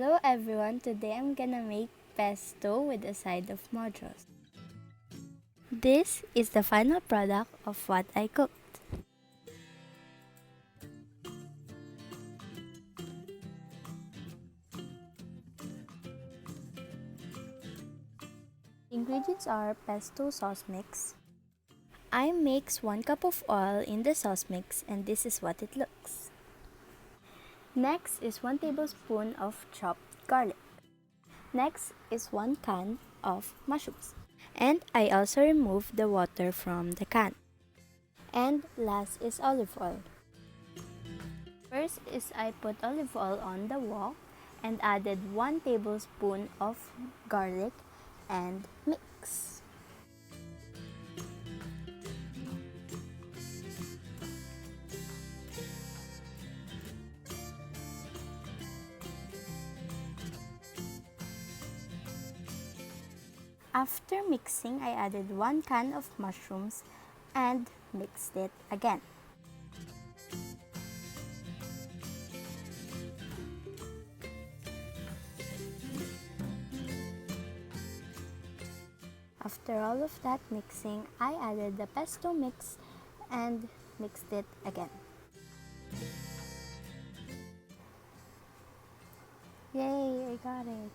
Hello everyone, today I'm gonna make pesto with a side of mojos. This is the final product of what I cooked. Ingredients are pesto sauce mix. I mix 1 cup of oil in the sauce mix and this is what it looks. Next is 1 tablespoon of chopped garlic. Next is 1 can of mushrooms. And I also removed the water from the can. And last is olive oil. First is I put olive oil on the wok and added 1 tablespoon of garlic and mix. After mixing, I added 1 can of mushrooms and mixed it again. After all of that mixing, I added the pesto mix and mixed it again. Yay, I got it!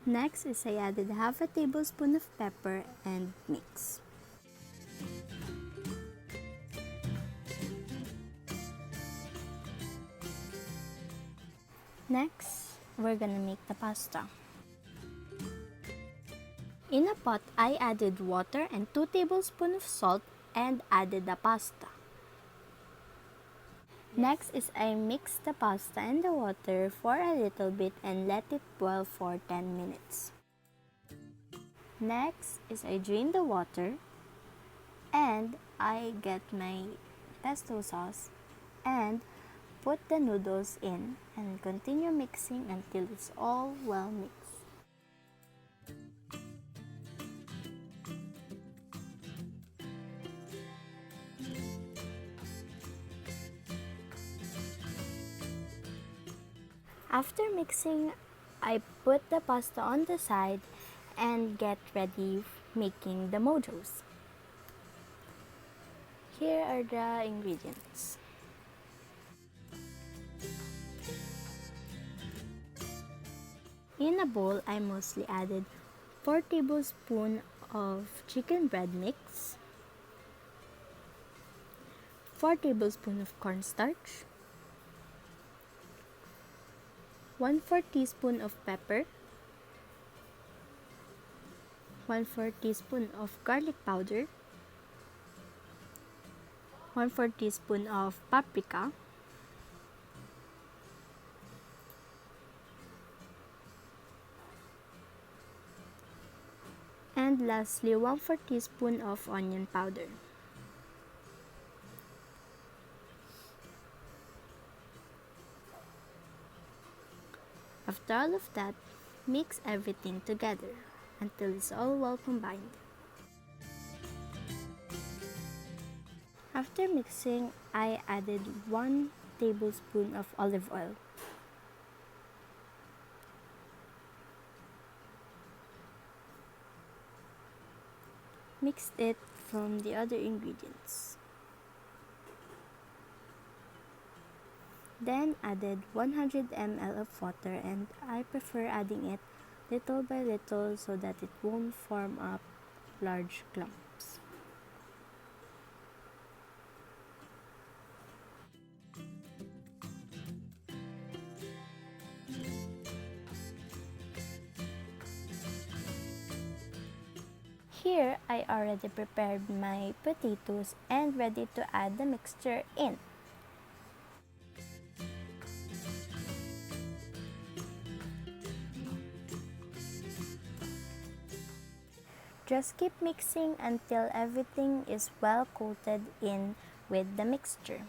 Next is I added half a tablespoon of pepper and mix. Next, we're gonna make the pasta. In a pot, I added water and 2 tablespoons of salt and added the pasta. Next is I mix the pasta and the water for a little bit and let it boil for 10 minutes. Next is I drain the water and I get my pesto sauce and put the noodles in and continue mixing until it's all well mixed. After mixing, I put the pasta on the side and get ready making the mojos. Here are the ingredients. In a bowl, I mostly added 4 tablespoons of chicken bread mix, 4 tablespoons of cornstarch, 1/4 teaspoon of pepper, 1/4 teaspoon of garlic powder, 1/4 teaspoon of paprika, and lastly 1/4 teaspoon of onion powder. After all of that, mix everything together until it's all well combined. After mixing, I added 1 tablespoon of olive oil. Mixed it from the other ingredients. Then added 100 ml of water and I prefer adding it little by little so that it won't form up large clumps. Here, I already prepared my potatoes and ready to add the mixture in. Just keep mixing until everything is well coated in with the mixture.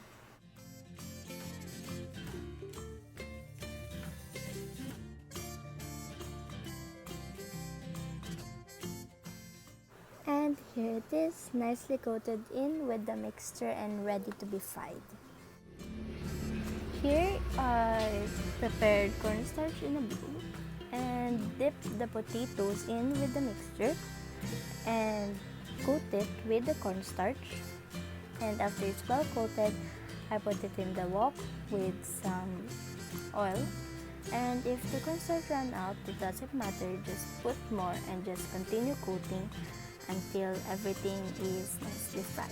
And Here it is, nicely coated in with the mixture and ready to be fried. Here I prepared cornstarch in a bowl and dip the potatoes in with the mixture and coat it with the cornstarch. And after it's well coated, I put it in the wok with some oil. And if the cornstarch ran out, it doesn't matter, just put more and just continue coating until everything is nicely fried.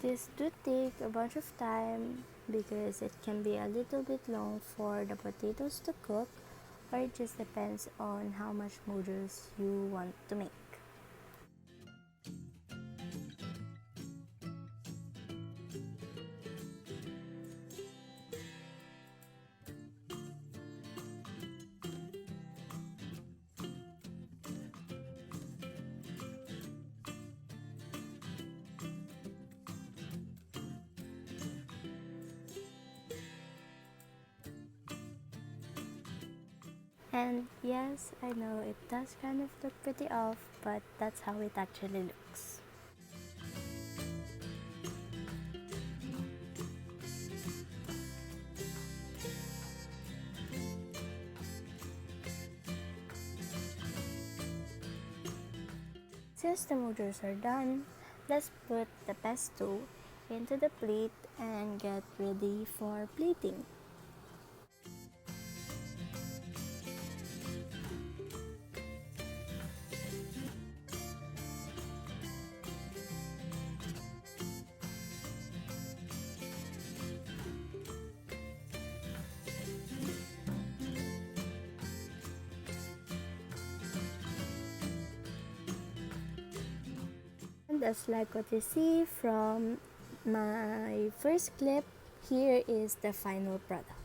This do take a bunch of time because it can be a little bit long for the potatoes to cook, or it just depends on how much noodles you want to make. And yes, I know it does kind of look pretty off, but that's how it actually looks. Since the noodles are done, let's put the pesto into the plate and get ready for plating. And as like what you see from my first clip, here is the final product.